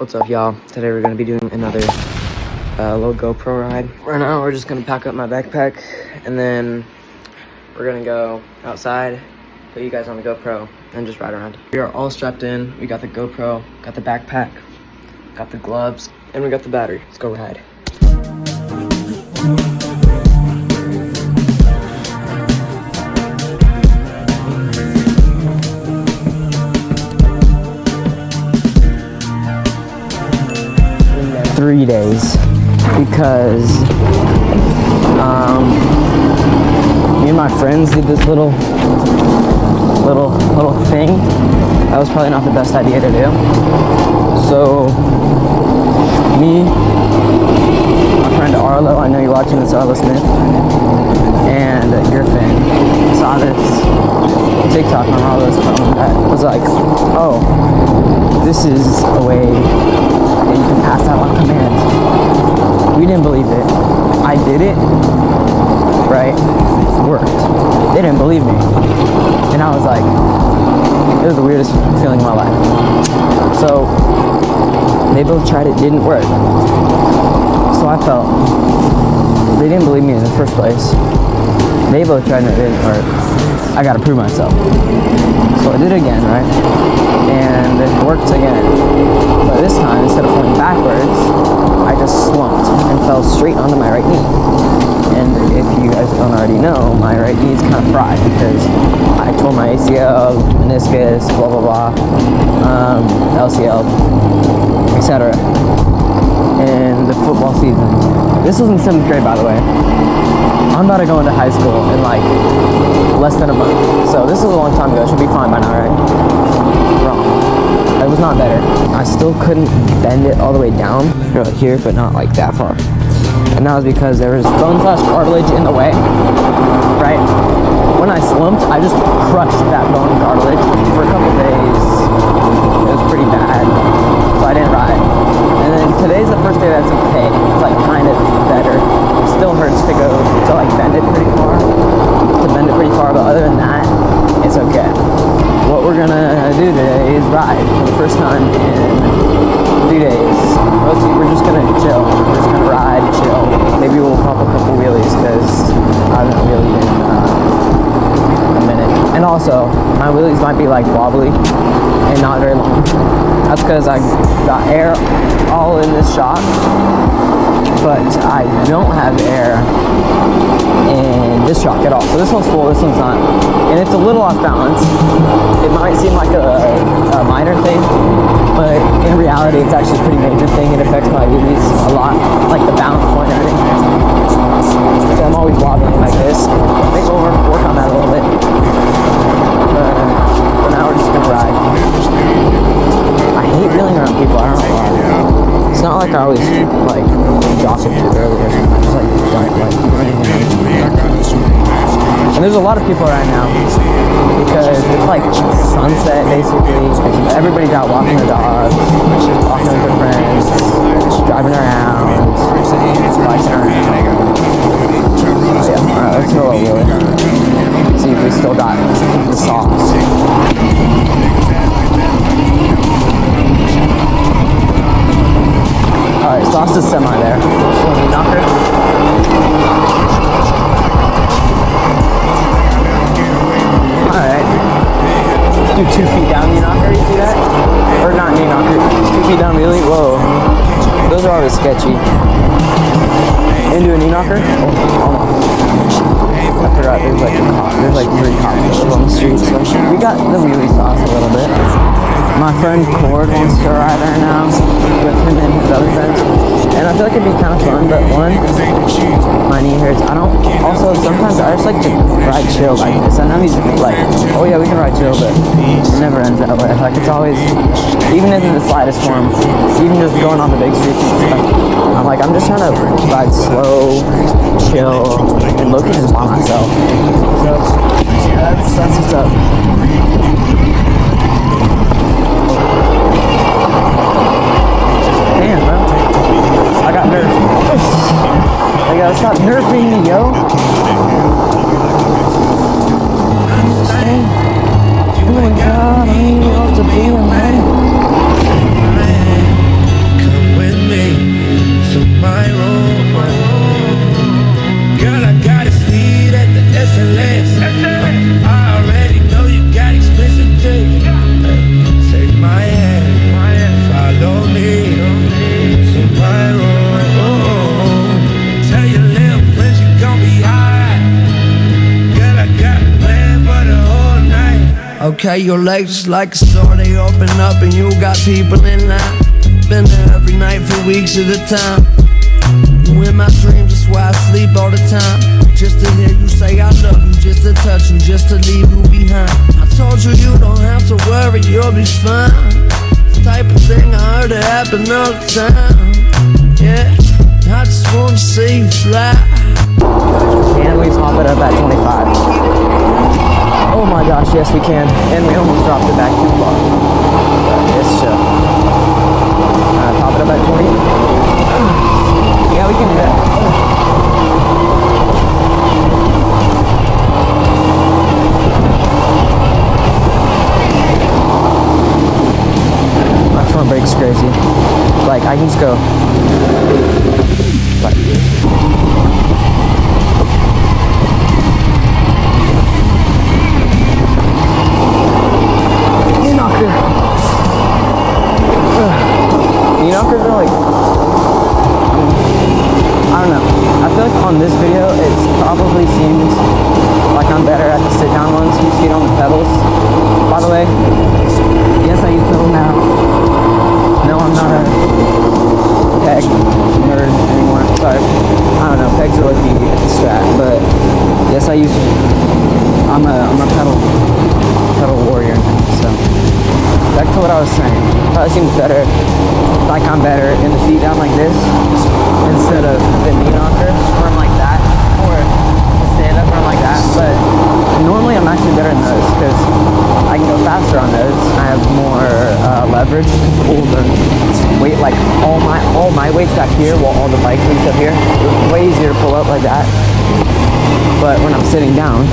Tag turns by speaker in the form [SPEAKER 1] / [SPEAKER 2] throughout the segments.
[SPEAKER 1] What's up, y'all? Today we're gonna be doing another little GoPro ride. Right now we're just gonna pack up my backpack and then we're gonna go outside, put you guys on the GoPro, and just ride around. We are all strapped in. We got the GoPro, got the backpack, got the gloves, and we got the battery. Let's go ride. In 3 days because me and my friends did this little thing. That was probably not the best idea to do. So me, my friend Arlo, I know you're watching this, Arlo Smith, and Griffin saw this TikTok on Arlo's phone that was like, oh, this is a way that you can pass out on command. We didn't believe it. I did it, right? Worked. They didn't believe me. And I was like, it was the weirdest feeling in my life. So they both tried it, didn't work. So I felt they didn't believe me in the first place. They both tried and it didn't work. I gotta prove myself. So I did it again, right? And it worked again. But this time, instead of falling backwards, I just slumped and fell straight onto my right knee. And if you guys don't already know, my right knee is kind of fried because I tore my ACL, meniscus, blah blah blah, LCL, etc. in the football season. This was in 7th grade, by the way. I'm about to go into high school in like less than a month. So this was a long time ago. It should be fine by now, right? Wrong. It was not better. I still couldn't bend it all the way down. Right here, but not like that far. And that was because there was bone/cartilage in the way, right? When I slumped, I just crushed that bone and cartilage for a couple days. It was pretty bad, so I didn't ride. And then today's the first day that's okay. It's like kind of better. It still hurts to go to like bend it pretty far, but other than that, it's okay. What we're gonna do today is ride for the first time in 3 days. Mostly we're just gonna chill. We're just gonna ride, chill. Maybe we'll pop a couple wheelies because I haven't wheelied in a minute. And also, my wheelies might be like wobbly and not very long. That's because I got air all in this shop, but I don't have air in this shock at all. So this one's full, this one's not. And it's a little off balance. It might seem like a minor thing, but in reality it's actually a pretty major thing. It affects my wheelies a lot, like the balance point and everything. So I'm always wobbling like this. I think we'll work on that a little bit. But for now we're just gonna ride. I hate wheeling around people, I don't know why. It's not like I always like gossip too early or something. I just like don't like and there's a lot of people right now because it's like sunset basically. Everybody's out walking their dogs, walking with their friends, driving around, bikes around. Oh yeah, alright, let's go a wheelie. See if we still got the sauce. Alright, sauce is semi there. Knee knocker. Alright. Do 2 feet down knee knocker, you see that? Or not knee knocker, 2 feet down wheelie. Whoa. Those are always sketchy. And do a knee knocker? Oh, almost. I forgot there's like 3 cops on the street, so we got the wheelie sauce a little bit. My friend Cord wants to ride right now with him and his other friends. And I feel like it'd be kind of fun, but one, my knee hurts. Also sometimes I just like to ride chill like this. I know he's like, oh yeah, we can ride chill, but it never ends that way. Like it's always, even in the slightest form, even just going on the big streets and stuff, I'm just trying to ride slow, chill, and low-key just by myself. So, yeah, that's what's up. Damn, bro. I got nerfed. I gotta stop nerfing me, yo. Oh my god, I don't know what to do, man.
[SPEAKER 2] Okay, your legs is like a store, they open up and you got people in line. Been there every night for weeks at a time. You in my dreams, that's why I sleep all the time. Just to hear you say I love you, just to touch you, just to leave you behind. I told you you don't have to worry, you'll be fine. The type of thing I heard it happen all the time. Yeah, I just wanna see you fly.
[SPEAKER 1] Can we pop it up at 25? Oh my gosh, yes we can. And we almost dropped it back too far. But it's chill. Pop it up at 20. Yeah, we can do that. My front brake's crazy. Like, I can just go. Like, knockers are like, I don't know. I feel like on this video, it probably seems like I'm better at the sit-down ones. You see it on the pedals. By the way, yes, I use pedal now. No, I'm not a peg nerd anymore. Sorry. I don't know. Pegs are lucky at the strat, but yes, I'm a pedal warrior now. So back to what I was saying. Probably seems better. Like I'm better in the seat down like this instead of the knee knocker or like that, or the stand up or like that. But normally I'm actually better in those because I can go faster on those. I have more leverage to pull the weight, like all my weight's back here while all the bike weight's up here. It's way easier to pull up like that. But when I'm sitting down,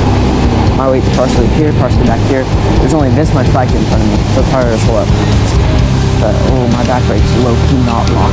[SPEAKER 1] my weight's partially here, partially back here. There's only this much bike in front of me, so it's harder to pull up. But, oh, my back brake's low-key not locked.